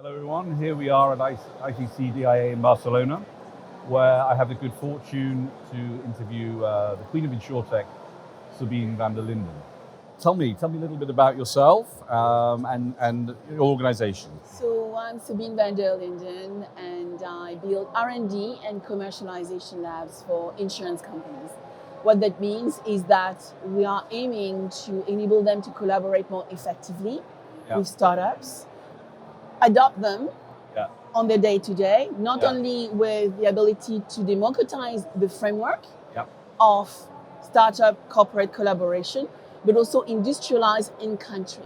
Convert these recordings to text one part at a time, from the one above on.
Hello everyone, here we are at ITC DIA in Barcelona, where I have the good fortune to interview the Queen of insurtech, Sabine VanderLinden. Tell me a little bit about yourself and your organization. So I'm Sabine VanderLinden, and I build R&D and commercialization labs for insurance companies. What that means is that we are aiming to enable them to collaborate more effectively with startups, adopt them on their day-to-day, not only with the ability to democratize the framework of startup corporate collaboration, but also industrialize in country.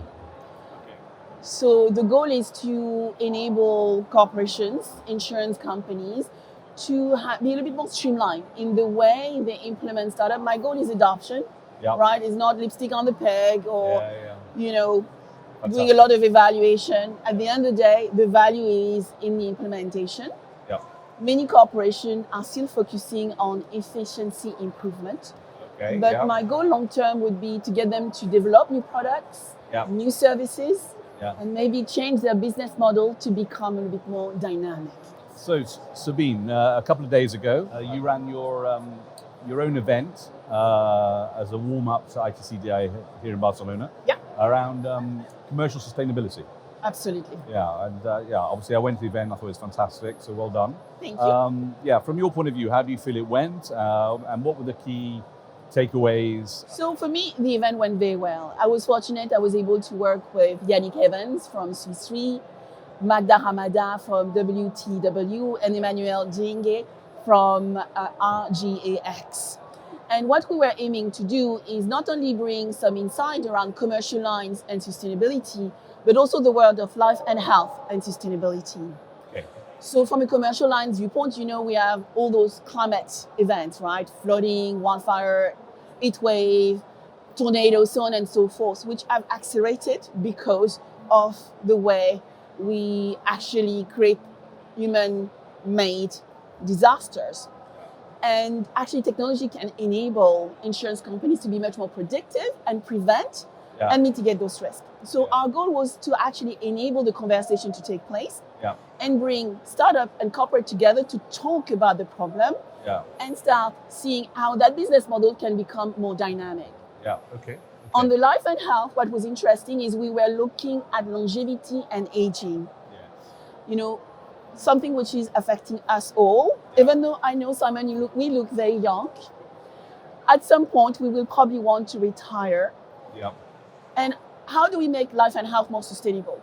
So the goal is to enable corporations, insurance companies, to be a little bit more streamlined in the way they implement startup. My goal is adoption, right? It's not lipstick on the pig or, doing a lot of evaluation. At the end of the day, the value is in the implementation. Many corporations are still focusing on efficiency improvement. But my goal long term would be to get them to develop new products, new services, and maybe change their business model to become a little bit more dynamic. So Sabine, a couple of days ago, you ran your own event as a warm-up to ITC DIA here in Barcelona around commercial sustainability. Absolutely. Obviously I went to the event, I thought it was fantastic, so well done. Thank you. From your point of view, how do you feel it went, and what were the key takeaways? So for me, the event went very well. I was fortunate, I was able to work with Yannick Evans from Swiss Re, Magda Hamada from WTW, and Emmanuel Dienge from RGAX. And what we were aiming to do is not only bring some insight around commercial lines and sustainability, but also the world of life and health and sustainability. So from a commercial lines viewpoint, we have all those climate events, right? Flooding, wildfire, heat wave, tornado, so on and so forth, which have accelerated because of the way we actually create human-made disasters. And actually technology can enable insurance companies to be much more predictive and prevent and mitigate those risks. So our goal was to actually enable the conversation to take place and bring startup and corporate together to talk about the problem and start seeing how that business model can become more dynamic. On the life and health, what was interesting is we were looking at longevity and aging. Something which is affecting us all. Even though I know, Simon, we look very young. At some point, we will probably want to retire. And how do we make life and health more sustainable?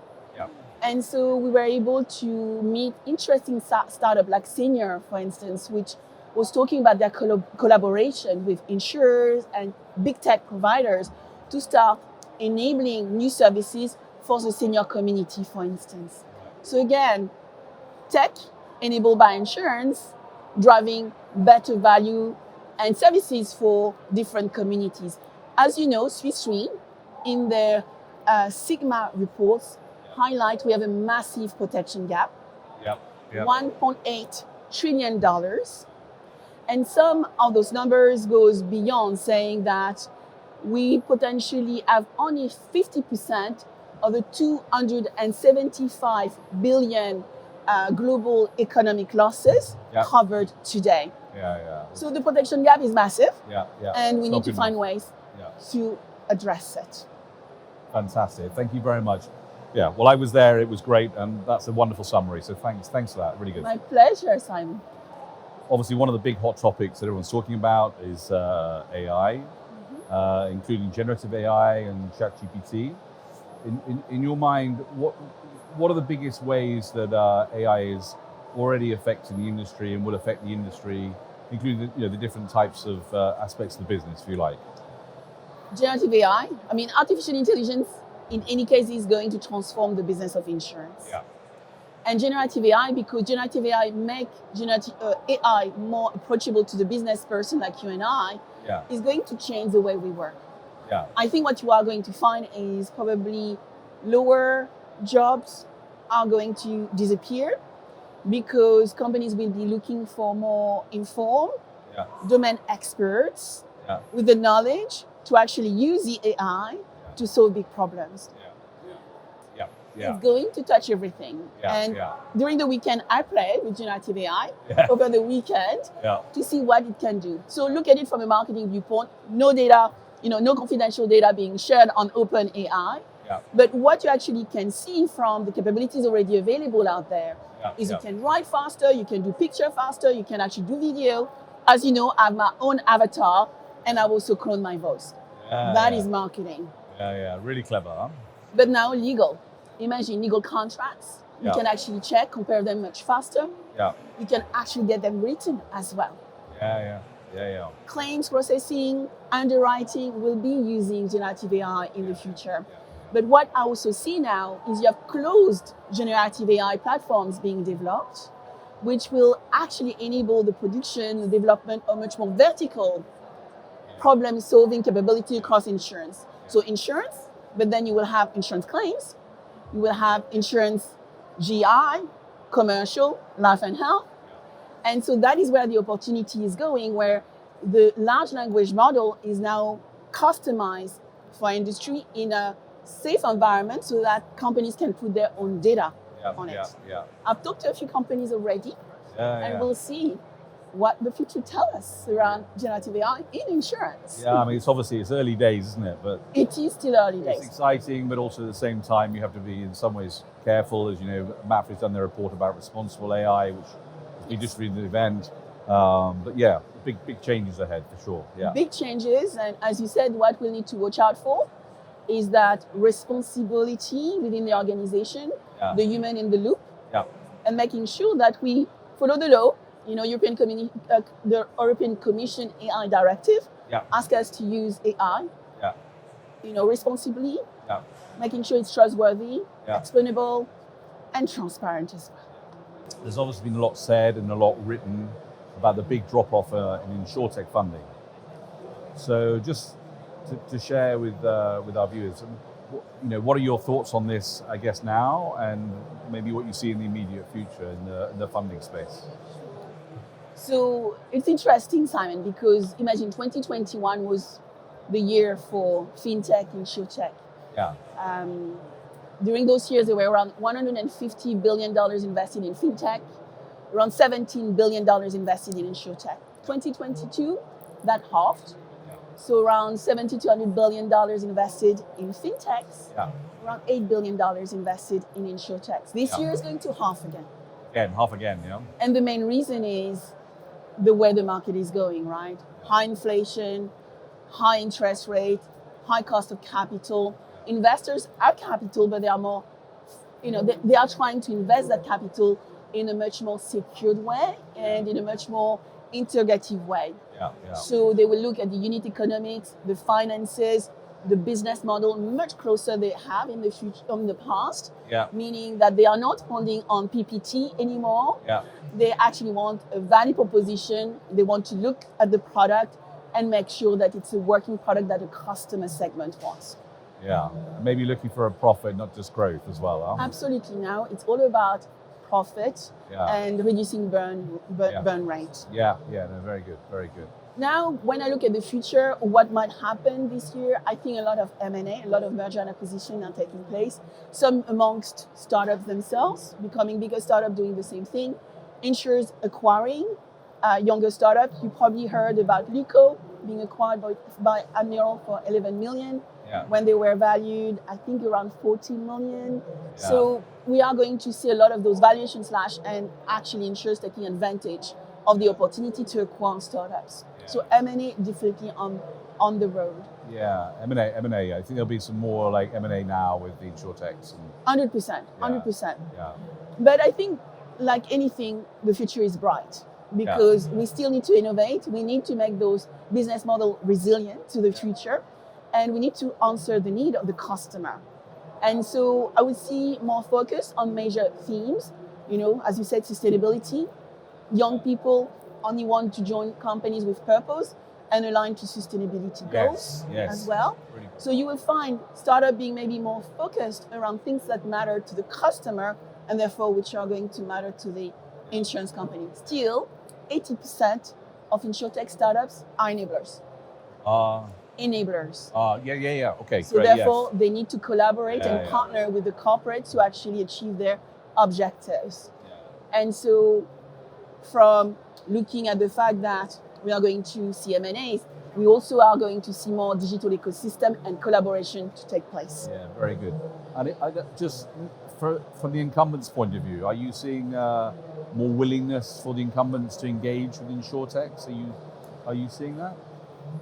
And so we were able to meet interesting startup like Senior, for instance, which was talking about their collaboration with insurers and big tech providers to start enabling new services for the senior community, for instance. So again, tech enabled by insurance, driving better value and services for different communities. As you know, Swiss Re, in their Sigma reports, highlight we have a massive protection gap, $1.8 trillion. And some of those numbers goes beyond, saying that we potentially have only 50% of the 275 billion global economic losses covered today. So the protection gap is massive, and we need to find ways to address it. Fantastic, thank you very much. Well, I was there, it was great, and that's a wonderful summary, so thanks for that, really good. My pleasure, Simon. Obviously, one of the big hot topics that everyone's talking about is AI, including generative AI and ChatGPT. In your mind, what are the biggest ways that AI is already affecting the industry and will affect the industry, including the different types of aspects of the business, if you like? Generative AI, artificial intelligence in any case is going to transform the business of insurance. And generative AI, because generative AI make AI more approachable to the business person like you and I, is going to change the way we work. I think what you are going to find is probably lower jobs are going to disappear because companies will be looking for more informed domain experts with the knowledge to actually use the AI to solve big problems. Yeah. It's going to touch everything. Yeah, And yeah. during the weekend, I played with generative AI Yeah. over the weekend Yeah. to see what it can do. So look at it from a marketing viewpoint. No data, no confidential data being shared on open AI. Yeah. But what you actually can see from the capabilities already available out there is you can write faster, you can do picture faster, you can actually do video. As you know, I have my own avatar and I also clone my voice. That is marketing. Yeah. Really clever, huh? But now legal. Imagine legal contracts. You can actually check, compare them much faster. Yeah. You can actually get them written as well. Yeah. Claims processing, underwriting will be using generative AI in the future. But what I also see now is you have closed generative AI platforms being developed, which will actually enable the production, the development of much more vertical problem-solving capability across insurance. So insurance, but then you will have insurance claims, you will have insurance GI, commercial, life and health. And so that is where the opportunity is going, where the large language model is now customized for industry in a safe environment so that companies can put their own data on it. I've talked to a few companies already, and we'll see what the future tells us around generative AI in insurance. Yeah, I mean, it's early days, isn't it? But it is still early days. It's exciting, but also at the same time, you have to be in some ways careful. As you know, Mapfre's done their report about responsible AI, which we just read the event. But yeah, big changes ahead for sure. Yeah. Big changes, and as you said, what we'll need to watch out for is that responsibility within the organization, the human in the loop, and making sure that we follow the law. The European Commission AI directive asks us to use AI, responsibly, making sure it's trustworthy, explainable, and transparent as well. There's obviously been a lot said and a lot written about the big drop-off in insurtech funding. So just to share with our viewers, what are your thoughts on this, I guess, now, and maybe what you see in the immediate future in the funding space? So it's interesting, Simon, because imagine 2021 was the year for fintech, insurtech. Yeah. During those years, there were around $150 billion invested in fintech, around $17 billion invested in insurtech. 2022, that halved. So around $70 to $100 billion invested in fintechs, around $8 billion invested in insurtechs. This year is going to half again. Half again, yeah. And the main reason is the way the market is going, right? High inflation, high interest rate, high cost of capital. Investors have capital, but they are more, they are trying to invest that capital in a much more secured way and in a much more integrative way. So they will look at the unit economics, the finances, the business model much closer they have in the future, in the past. Meaning that they are not funding on PPT anymore. They actually want a value proposition. They want to look at the product and make sure that it's a working product that a customer segment wants. Maybe looking for a profit, not just growth as well. Huh? Absolutely. Now it's all about profit and reducing burn rate. No, very good. Now, when I look at the future, what might happen this year, I think a lot of M&A, a lot of merger and acquisition are taking place. Some amongst startups themselves, becoming bigger startups doing the same thing. Insurers acquiring younger startups. You probably heard about Luco being acquired by Admiral for 11 million. When they were valued, I think around 14 million. So we are going to see a lot of those valuation slash and actually insurers taking advantage of the opportunity to acquire startups. So M&A definitely on the road. M&A. I think there'll be some more like M&A now with the insurtechs. 100%. But I think like anything, the future is bright because we still need to innovate. We need to make those business models resilient to the future. And we need to answer the need of the customer. And so I would see more focus on major themes, as you said, sustainability. Young people only want to join companies with purpose and aligned to sustainability goals as well. Really cool. So you will find startup being maybe more focused around things that matter to the customer and therefore which are going to matter to the insurance company. Still, 80% of insurtech startups are enablers. enablers. Yeah. Okay, So great. therefore, Yes. they need to collaborate and partner with the corporates to actually achieve their objectives. Yeah. And so from looking at the fact that we are going to see M&As, we also are going to see more digital ecosystem and collaboration to take place. Yeah, very good. And just from the incumbents' point of view, are you seeing more willingness for the incumbents to engage with insurtechs? Are you seeing that?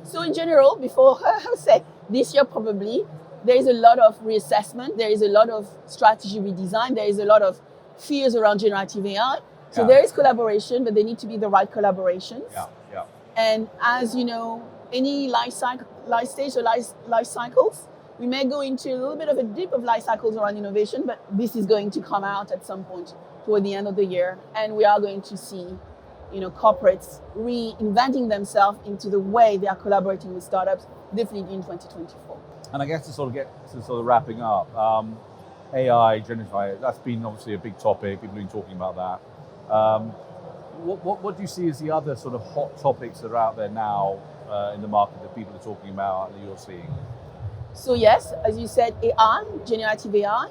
So in general, before I would say this year probably, there is a lot of reassessment, there is a lot of strategy redesign, there is a lot of fears around generative AI. So there is collaboration, but they need to be the right collaborations. Yeah. And as you know, any life stage or life cycles, we may go into a little bit of a dip of life cycles around innovation, but this is going to come out at some point toward the end of the year, and we are going to see, corporates reinventing themselves into the way they are collaborating with startups, definitely in 2024. And I guess to sort of wrapping up, AI, generative AI, that's been obviously a big topic. People have been talking about that. What do you see as the other sort of hot topics that are out there now in the market that people are talking about that you're seeing? So yes, as you said, AI, generative AI,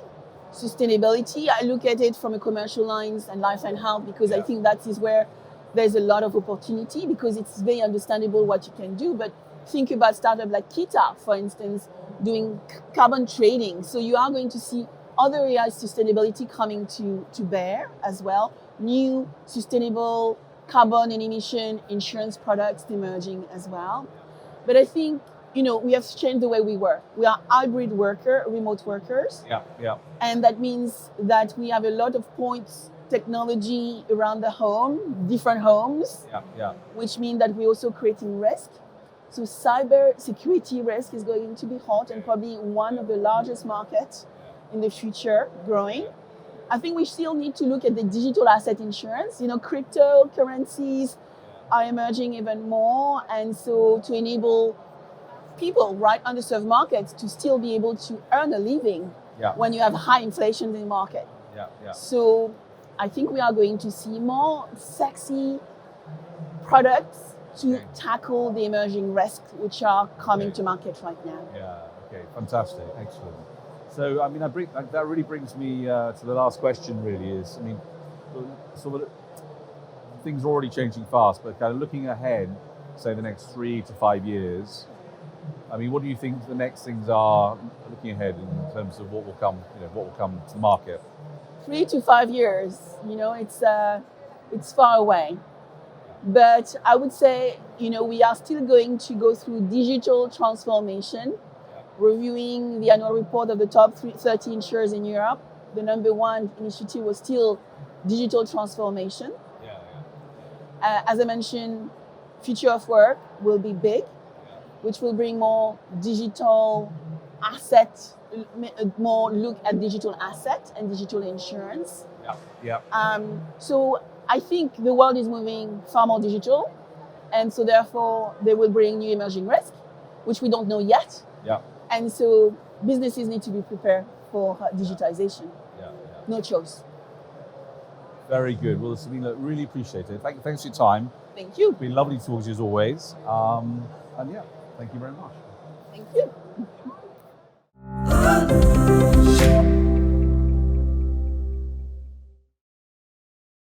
sustainability. I look at it from a commercial lines and life and health because I think that is where there's a lot of opportunity because it's very understandable what you can do. But think about startup like Kita, for instance, doing carbon trading. So you are going to see other areas sustainability coming to bear as well. New sustainable carbon and emission insurance products emerging as well. But I think, we have changed the way we work. We are hybrid remote workers. Yeah. And that means that we have a lot of points technology around the home, different homes. Yeah. Which means that we're also creating risk. So cyber security risk is going to be hot and probably one of the largest markets in the future growing. I think we still need to look at the digital asset insurance. Cryptocurrencies are emerging even more. And so to enable people, underserved markets to still be able to earn a living when you have high inflation in the market. Yeah. So I think we are going to see more sexy products to tackle the emerging risks which are coming to market right now. Yeah, okay, fantastic, excellent. So, that really brings me to the last question really is, sort of things are already changing fast, but kind of looking ahead, say the next 3 to 5 years, what do you think the next things are looking ahead in terms of what will come to the market? 3 to 5 years, it's far away. But I would say, we are still going to go through digital transformation, reviewing the annual report of the top 30 insurers in Europe. The number one initiative was still digital transformation. As I mentioned, future of work will be big, which will bring more digital assets, more look at digital assets and digital insurance. So I think the world is moving far more digital, and so therefore they will bring new emerging risk, which we don't know yet. And so businesses need to be prepared for digitization. No choice. Very good. Well, Sabine, really appreciate it. Thanks for your time. Thank you. It's been lovely to talk to you as always. Thank you very much. Thank you.